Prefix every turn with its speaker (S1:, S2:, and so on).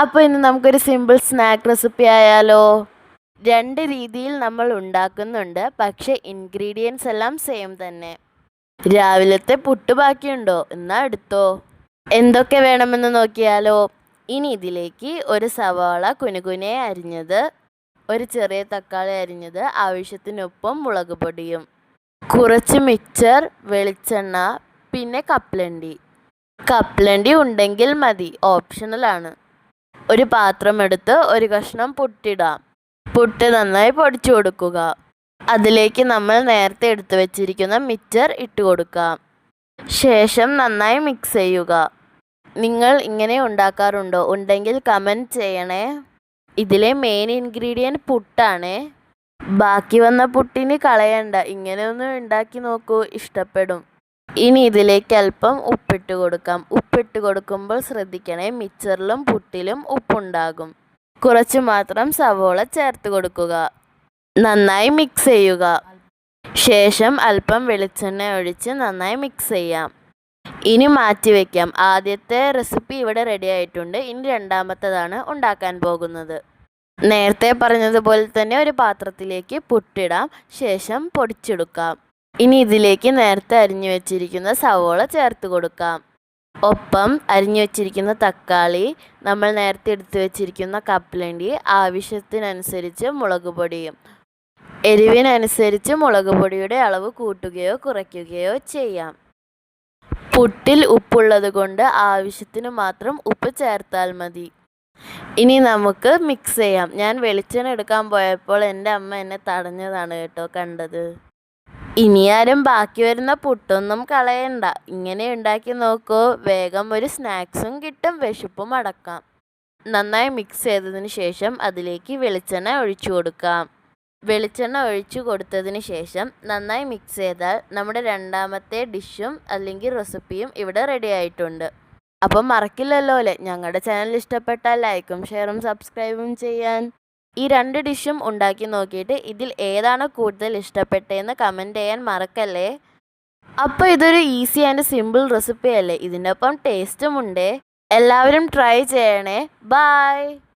S1: അപ്പോൾ ഇന്ന് നമുക്കൊരു സിമ്പിൾ സ്നാക്ക് റെസിപ്പി ആയാലോ? രണ്ട് രീതിയിൽ നമ്മൾ ഉണ്ടാക്കുന്നുണ്ട്, പക്ഷേ ഇൻഗ്രീഡിയൻസ് എല്ലാം സെയിം തന്നെ. രാവിലത്തെ പുട്ട് ബാക്കിയുണ്ടോ? എന്നാ എടുത്തോ. എന്തൊക്കെ വേണമെന്ന് നോക്കിയാലോ? ഇനി ഇതിലേക്ക് ഒരു സവാള കുനുകുനെ അരിഞ്ഞത്, ഒരു ചെറിയ തക്കാളി അരിഞ്ഞത്, ആവശ്യത്തിനൊപ്പം മുളക് പൊടിയും, കുറച്ച് മിക്സർ, വെളിച്ചെണ്ണ, പിന്നെ കപ്പലണ്ടി ഉണ്ടെങ്കിൽ മതി, ഓപ്ഷണലാണ്. ഒരു പാത്രം എടുത്ത് ഒരു കഷ്ണം പുട്ടിടാം. പുട്ട് നന്നായി പൊടിച്ചു കൊടുക്കുക. അതിലേക്ക് നമ്മൾ നേരത്തെ എടുത്തു വെച്ചിരിക്കുന്ന മിക്സർ ഇട്ട് കൊടുക്കാം. ശേഷം നന്നായി മിക്സ് ചെയ്യുക. നിങ്ങൾ ഇങ്ങനെ ഉണ്ടാക്കാറുണ്ടോ? ഉണ്ടെങ്കിൽ കമൻറ്റ് ചെയ്യണേ. ഇതിലെ മെയിൻ ഇൻഗ്രീഡിയൻറ്റ് പുട്ടാണേ. ബാക്കി വന്ന പുട്ടിന് കളയണ്ട, ഇങ്ങനെ ഒന്ന് ഉണ്ടാക്കി നോക്കൂ, ഇഷ്ടപ്പെടും. ഇനി ഇതിലേക്ക് അല്പം ഉപ്പിട്ട് കൊടുക്കാം. ഉപ്പിട്ട് കൊടുക്കുമ്പോൾ ശ്രദ്ധിക്കണേ, മിക്സറിലും പുട്ടിലും ഉപ്പുണ്ടാകും. കുറച്ച് മാത്രം സവോള ചേർത്ത് കൊടുക്കുക. നന്നായി മിക്സ് ചെയ്യുക. ശേഷം അല്പം വെളിച്ചെണ്ണ ഒഴിച്ച് നന്നായി മിക്സ് ചെയ്യാം. ഇനി മാറ്റി വയ്ക്കാം. ആദ്യത്തെ റെസിപ്പി ഇവിടെ റെഡി ആയിട്ടുണ്ട്. ഇനി രണ്ടാമത്തേതാണ് ഉണ്ടാക്കാൻ പോകുന്നത്. നേരത്തെ പറഞ്ഞതുപോലെ തന്നെ ഒരു പാത്രത്തിലേക്ക് പുട്ടിടാം. ശേഷം പൊടിച്ചെടുക്കാം. ഇനി ഇതിലേക്ക് നേരത്തെ അരിഞ്ഞു വെച്ചിരിക്കുന്ന സവോള ചേർത്ത് കൊടുക്കാം. ഒപ്പം അരിഞ്ഞു വെച്ചിരിക്കുന്ന തക്കാളി, നമ്മൾ നേരത്തെ എടുത്തു വെച്ചിരിക്കുന്ന കപ്പലണ്ടി, ആവശ്യത്തിനനുസരിച്ച് മുളക് പൊടിയും. എരിവിനനുസരിച്ച് മുളക് പൊടിയുടെ അളവ് കൂട്ടുകയോ കുറയ്ക്കുകയോ ചെയ്യാം. പുട്ടിൽ ഉപ്പുള്ളത് കൊണ്ട് ആവശ്യത്തിന് മാത്രം ഉപ്പ് ചേർത്താൽ മതി. ഇനി നമുക്ക് മിക്സ് ചെയ്യാം. ഞാൻ വെളിച്ചെണ്ണ എടുക്കാൻ പോയപ്പോൾ എൻ്റെ അമ്മ എന്നെ തടഞ്ഞതാണ് കേട്ടോ കണ്ടത്. ഇനി ആരും ബാക്കി വരുന്ന പുട്ടൊന്നും കളയണ്ട, ഇങ്ങനെ ഉണ്ടാക്കി നോക്കൂ. വേഗം ഒരു സ്നാക്സും കിട്ടും, വിശപ്പും അടക്കാം. നന്നായി മിക്സ് ചെയ്തതിന് ശേഷം അതിലേക്ക് വെളിച്ചെണ്ണ ഒഴിച്ചു കൊടുക്കാം. വെളിച്ചെണ്ണ ഒഴിച്ചു കൊടുത്തതിന് ശേഷം നന്നായി മിക്സ് ചെയ്താൽ നമ്മുടെ രണ്ടാമത്തെ ഡിഷും അല്ലെങ്കിൽ റെസിപ്പിയും ഇവിടെ റെഡി ആയിട്ടുണ്ട്. അപ്പം മറക്കില്ലല്ലോ അല്ലേ ഞങ്ങളുടെ ചാനൽ ഇഷ്ടപ്പെട്ടാൽ ലൈക്കും ഷെയറും സബ്സ്ക്രൈബും ചെയ്യാൻ. ഈ രണ്ട് ഡിഷും ഉണ്ടാക്കി നോക്കിയിട്ട് ഇതിൽ ഏതാണ് കൂടുതൽ ഇഷ്ടപ്പെട്ടതെന്ന് കമൻറ്റ് ചെയ്യാൻ മറക്കല്ലേ. അപ്പോൾ ഇതൊരു ഈസി ആൻഡ് സിമ്പിൾ റെസിപ്പി അല്ലേ, ഇതിനൊപ്പം ടേസ്റ്റും ഉണ്ട്. എല്ലാവരും ട്രൈ ചെയ്യണേ. ബൈ.